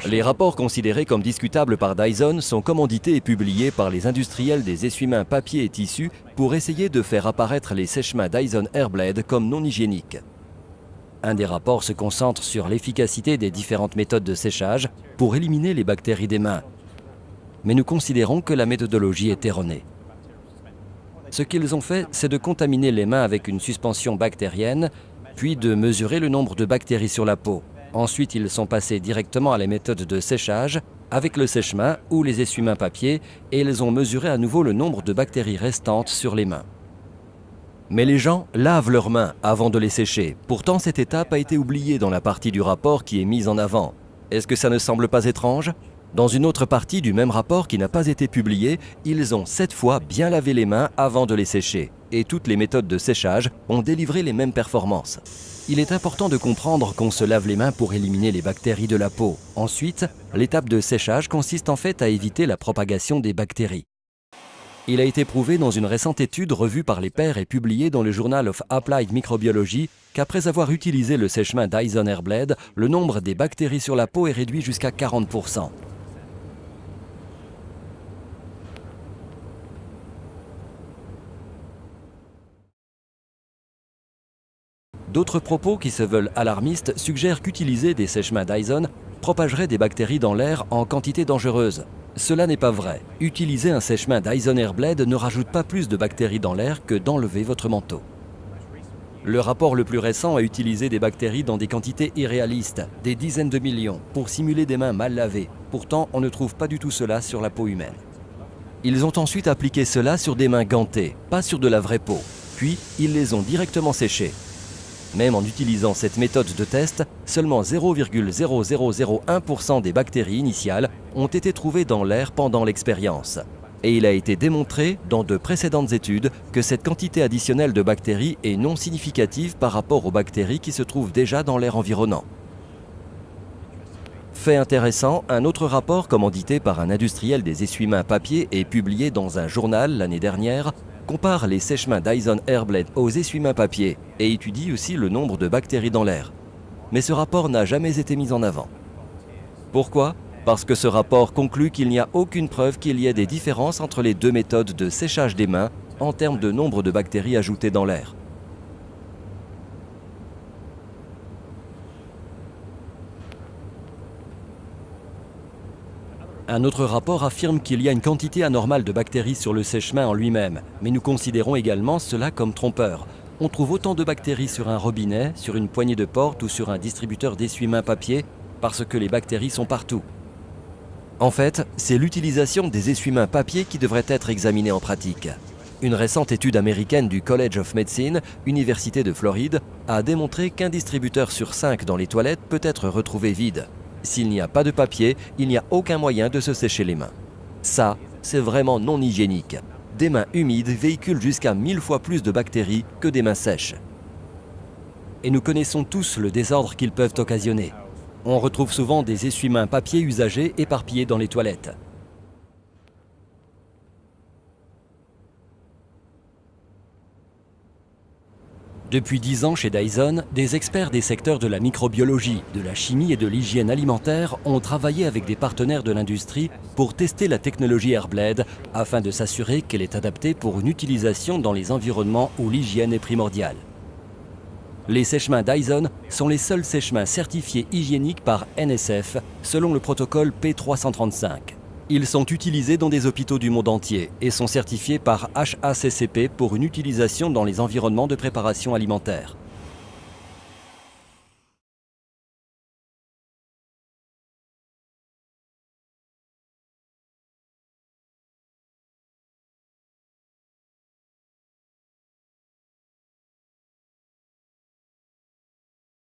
Les rapports considérés comme discutables par Dyson sont commandités et publiés par les industriels des essuie-mains papier et tissu pour essayer de faire apparaître les sèche-mains Dyson Airblade comme non hygiéniques. Un des rapports se concentre sur l'efficacité des différentes méthodes de séchage pour éliminer les bactéries des mains. Mais nous considérons que la méthodologie est erronée. Ce qu'ils ont fait, c'est de contaminer les mains avec une suspension bactérienne, puis de mesurer le nombre de bactéries sur la peau. Ensuite, ils sont passés directement à la méthode de séchage avec le sèche-main ou les essuie-mains papier et ils ont mesuré à nouveau le nombre de bactéries restantes sur les mains. Mais les gens lavent leurs mains avant de les sécher. Pourtant, cette étape a été oubliée dans la partie du rapport qui est mise en avant. Est-ce que ça ne semble pas étrange ? Dans une autre partie du même rapport qui n'a pas été publiée, ils ont 7 fois bien lavé les mains avant de les sécher. Et toutes les méthodes de séchage ont délivré les mêmes performances. Il est important de comprendre qu'on se lave les mains pour éliminer les bactéries de la peau. Ensuite, l'étape de séchage consiste en fait à éviter la propagation des bactéries. Il a été prouvé dans une récente étude revue par les pairs et publiée dans le Journal of Applied Microbiology qu'après avoir utilisé le sèche-main Dyson Airblade, le nombre des bactéries sur la peau est réduit jusqu'à 40%. D'autres propos qui se veulent alarmistes suggèrent qu'utiliser des sèche-mains Dyson propagerait des bactéries dans l'air en quantité dangereuse. Cela n'est pas vrai. Utiliser un sèche-mains Dyson Airblade ne rajoute pas plus de bactéries dans l'air que d'enlever votre manteau. Le rapport le plus récent a utilisé des bactéries dans des quantités irréalistes, des dizaines de millions, pour simuler des mains mal lavées. Pourtant, on ne trouve pas du tout cela sur la peau humaine. Ils ont ensuite appliqué cela sur des mains gantées, pas sur de la vraie peau. Puis, ils les ont directement séchées. Même en utilisant cette méthode de test, seulement 0,0001% des bactéries initiales ont été trouvées dans l'air pendant l'expérience. Et il a été démontré dans de précédentes études que cette quantité additionnelle de bactéries est non significative par rapport aux bactéries qui se trouvent déjà dans l'air environnant. Fait intéressant, un autre rapport commandité par un industriel des essuie-mains papier et publié dans un journal l'année dernière compare les sèche-mains Dyson Airblade aux essuie-mains papier et étudie aussi le nombre de bactéries dans l'air. Mais ce rapport n'a jamais été mis en avant. Pourquoi ? Parce que ce rapport conclut qu'il n'y a aucune preuve qu'il y ait des différences entre les deux méthodes de séchage des mains en termes de nombre de bactéries ajoutées dans l'air. Un autre rapport affirme qu'il y a une quantité anormale de bactéries sur le sèche-main en lui-même, mais nous considérons également cela comme trompeur. On trouve autant de bactéries sur un robinet, sur une poignée de porte ou sur un distributeur d'essuie-mains papier parce que les bactéries sont partout. En fait, c'est l'utilisation des essuie-mains papier qui devrait être examinée en pratique. Une récente étude américaine du College of Medicine, Université de Floride, a démontré qu'un distributeur sur 5 dans les toilettes peut être retrouvé vide. S'il n'y a pas de papier, il n'y a aucun moyen de se sécher les mains. Ça, c'est vraiment non hygiénique. Des mains humides véhiculent jusqu'à 1000 fois plus de bactéries que des mains sèches. Et nous connaissons tous le désordre qu'ils peuvent occasionner. On retrouve souvent des essuie-mains papier usagés éparpillés dans les toilettes. Depuis 10 ans chez Dyson, des experts des secteurs de la microbiologie, de la chimie et de l'hygiène alimentaire ont travaillé avec des partenaires de l'industrie pour tester la technologie Airblade afin de s'assurer qu'elle est adaptée pour une utilisation dans les environnements où l'hygiène est primordiale. Les sèche-mains Dyson sont les seuls sèche-mains certifiés hygiéniques par NSF selon le protocole P335. Ils sont utilisés dans des hôpitaux du monde entier et sont certifiés par HACCP pour une utilisation dans les environnements de préparation alimentaire.